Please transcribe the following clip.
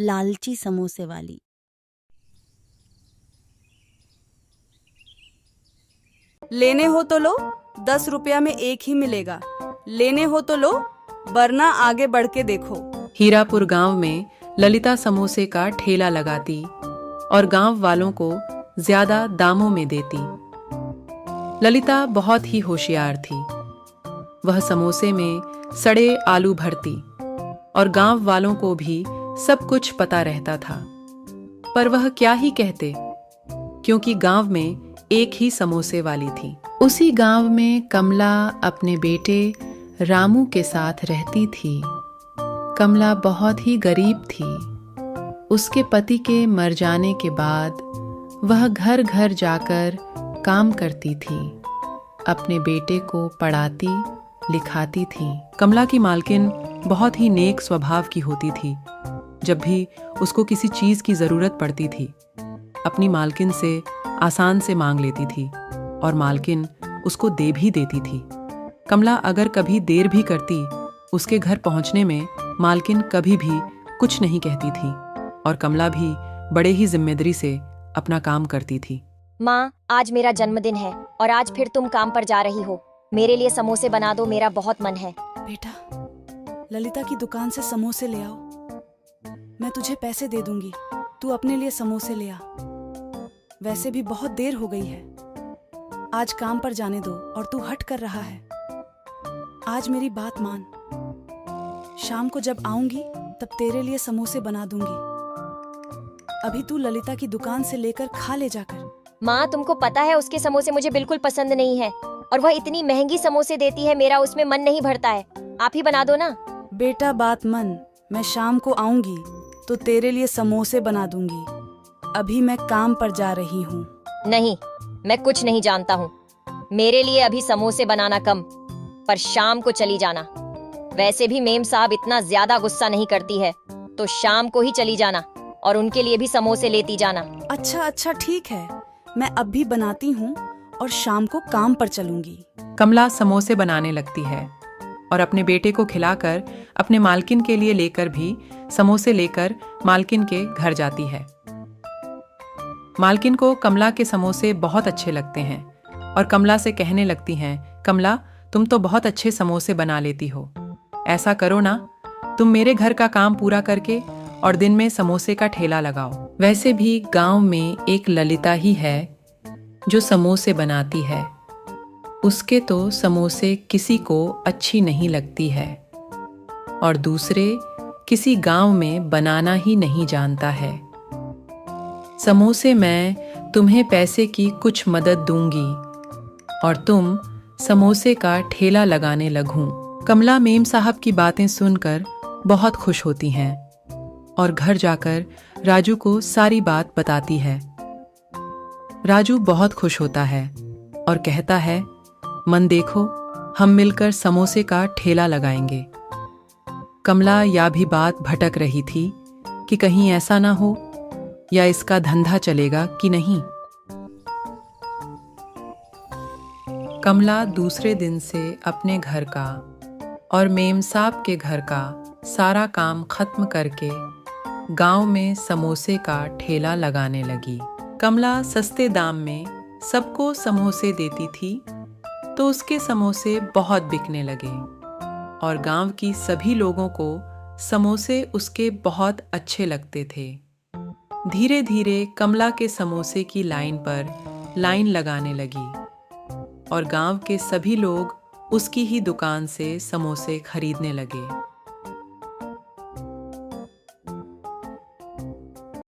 लालची समोसे वाली। लेने हो तो लो, 10 रुपया में एक ही मिलेगा। लेने हो तो लो, वरना आगे बढ़ के देखो। हीरापुर गांव में ललिता समोसे का ठेला लगाती और गांव वालों को ज्यादा दामों में देती। ललिता बहुत ही होशियार थी। वह समोसे में सड़े आलू भरती और गांव वालों को भी सब कुछ पता रहता था। पर वह क्या ही कहते, क्योंकि गांव में एक ही समोसे वाली थी। उसी गांव में कमला अपने बेटे रामू के साथ रहती थी। कमला बहुत ही गरीब थी। उसके पति के मर जाने के बाद वह घर घर जाकर काम करती थी। अपने बेटे को पढ़ाती लिखाती थी। कमला की मालकिन बहुत ही नेक स्वभाव की होती थी। जब भी उसको किसी चीज की जरूरत पड़ती थी, अपनी मालकिन से आसान से मांग लेती थी और मालकिन उसको दे भी देती थी। कमला अगर कभी देर भी करती, उसके घर पहुंचने में मालकिन कभी भी कुछ नहीं कहती थी और कमला भी बड़े ही जिम्मेदारी से अपना काम करती थी। माँ, आज मेरा जन्मदिन है और आज फिर तुम काम पर जा रही हो। मेरे लिए समोसे बना दो, मेरा बहुत मन है। बेटा, ललिता की दुकान से समोसे ले आओ। मैं तुझे पैसे दे दूंगी, तू अपने लिए समोसे ले आ। वैसे भी बहुत देर हो गई है। आज काम पर जाने दो और तू हट कर रहा है। आज मेरी बात मान। शाम को जब आऊंगी तब तेरे लिए समोसे बना दूंगी। अभी तू ललिता की दुकान से लेकर खा ले जाकर। माँ, तुमको पता है उसके समोसे मुझे बिल्कुल पसंद नहीं है और वह इतनी महंगी समोसे देती है, मेरा उसमें मन नहीं भरता है। आप ही बना दो ना। बेटा, बात मन। मैं शाम को आऊंगी तो तेरे लिए समोसे बना दूंगी। अभी मैं काम पर जा रही हूँ। नहीं, मैं कुछ नहीं जानता हूँ। मेरे लिए अभी समोसे बनाना कम, पर शाम को चली जाना। वैसे भी मेम साहब इतना ज्यादा गुस्सा नहीं करती है, तो शाम को ही चली जाना और उनके लिए भी समोसे लेती जाना। अच्छा अच्छा, ठीक है। मैं अब भी बनाती हूँ और शाम को काम पर चलूंगी। कमला समोसे बनाने लगती है और अपने बेटे को खिलाकर अपने मालकिन के लिए लेकर भी समोसे लेकर मालकिन के घर जाती है। मालकिन को कमला के समोसे बहुत अच्छे लगते हैं और कमला से कहने लगती हैं, कमला, तुम तो बहुत अच्छे समोसे बना लेती हो। ऐसा करो ना, तुम मेरे घर का काम पूरा करके और दिन में समोसे का ठेला लगाओ। वैसे भी गांव में एक ललिता ही है जो समोसे बनाती है। उसके तो समोसे किसी को अच्छी नहीं लगती है और दूसरे किसी गांव में बनाना ही नहीं जानता है। समोसे मैं तुम्हें पैसे की कुछ मदद दूंगी और तुम समोसे का ठेला लगाने लगूं। कमला मेम साहब की बातें सुनकर बहुत खुश होती हैं और घर जाकर राजू को सारी बात बताती है। राजू बहुत खुश होता है और कहता है, मन देखो, हम मिलकर समोसे का ठेला लगाएंगे। कमला यह भी बात भटक रही थी कि कहीं ऐसा ना हो या इसका धंधा चलेगा कि नहीं। कमला दूसरे दिन से अपने घर का और मेम साहब के घर का सारा काम खत्म करके गांव में समोसे का ठेला लगाने लगी। कमला सस्ते दाम में सबको समोसे देती थी, तो उसके समोसे बहुत बिकने लगे और गांव की सभी लोगों को समोसे उसके बहुत अच्छे लगते थे। धीरे धीरे कमला के समोसे की लाइन पर लाइन लगाने लगी और गांव के सभी लोग उसकी ही दुकान से समोसे खरीदने लगे।